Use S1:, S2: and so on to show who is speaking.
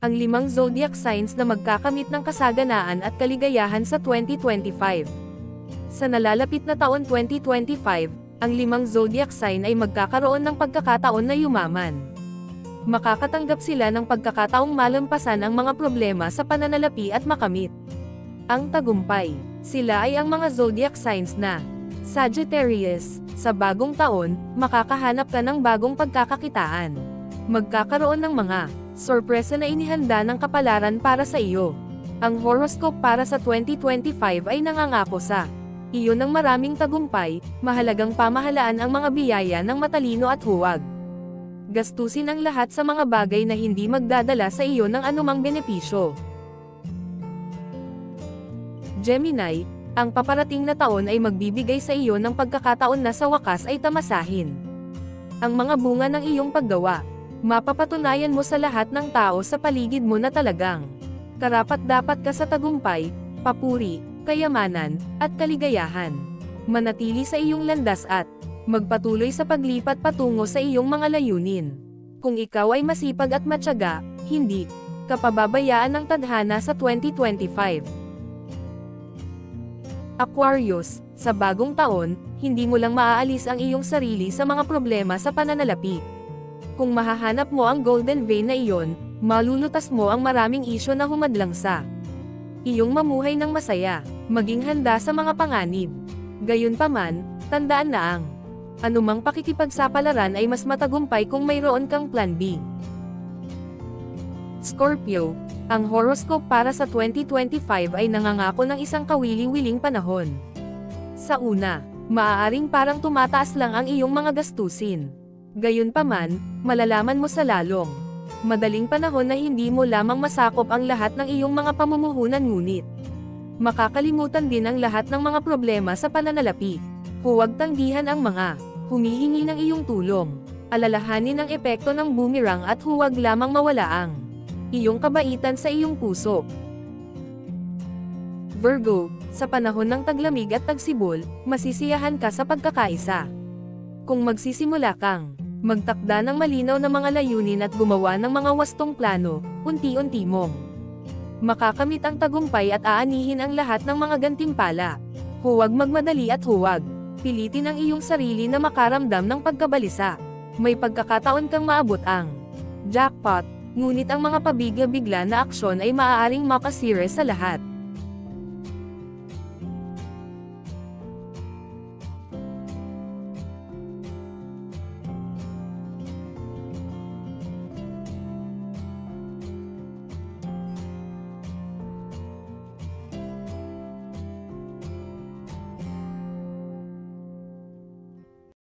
S1: Ang 5 zodiac signs na magkakamit ng kasaganaan at kaligayahan sa 2025. Sa nalalapit na taon 2025, ang 5 zodiac sign ay magkakaroon ng pagkakataon na yumaman. Makakatanggap sila ng pagkakataong malampasan ang mga problema sa pananalapi at makamit ang tagumpay. Sila ay ang mga zodiac signs na Sagittarius. Sa bagong taon, makakahanap ka ng bagong pagkakakitaan. Magkakaroon ng mga sorpresa na inihanda ng kapalaran para sa iyo. Ang horoscope para sa 2025 ay nangangako sa iyon ng maraming tagumpay, mahalagang pamahalaan ang mga biyaya ng matalino at huwag gastusin ang lahat sa mga bagay na hindi magdadala sa iyo ng anumang benepisyo. Gemini, ang paparating na taon ay magbibigay sa iyo ng pagkakataon na sa wakas ay tamasahin ang mga bunga ng iyong paggawa. Mapapatunayan mo sa lahat ng tao sa paligid mo na talagang karapat-dapat ka sa tagumpay, papuri, kayamanan, at kaligayahan. Manatili sa iyong landas at magpatuloy sa paglipat patungo sa iyong mga layunin. Kung ikaw ay masipag at matyaga, hindi ka pababayaan ng tadhana sa 2025. Aquarius, sa bagong taon, hindi mo lang maaalis ang iyong sarili sa mga problema sa pananalapi. Kung mahahanap mo ang golden vein na iyon, malulutas mo ang maraming isyo na humadlang sa iyong mamuhay ng masaya. Maging handa sa mga panganib. Gayunpaman, tandaan na ang anumang pakikipagsapalaran ay mas matagumpay kung mayroon kang plan B. Scorpio, ang horoscope para sa 2025 ay nangangako ng isang kawili-wiling panahon. Sa una, maaaring parang tumataas lang ang iyong mga gastusin. Gayunpaman, malalaman mo sa lalong madaling panahon na hindi mo lamang masakop ang lahat ng iyong mga pamumuhunan, ngunit makakalimutan din ang lahat ng mga problema sa pananalapi. Huwag tanggihan ang mga humihingi ng iyong tulong. Alalahanin ang epekto ng boomerang at huwag lamang mawala ang iyong kabaitan sa iyong puso. Virgo, sa panahon ng taglamig at tagsibol, masisiyahan ka sa pagkakaisa. Kung magsisimula kang magtakda ng malinaw na mga layunin at gumawa ng mga wastong plano, unti-unti mong makakamit ang tagumpay at aanihin ang lahat ng mga gantimpala. Huwag magmadali at huwag pilitin ang iyong sarili na makaramdam ng pagkabalisa. May pagkakataon kang maabot ang jackpot, ngunit ang mga pabigla-bigla na aksyon ay maaaring makasira sa lahat.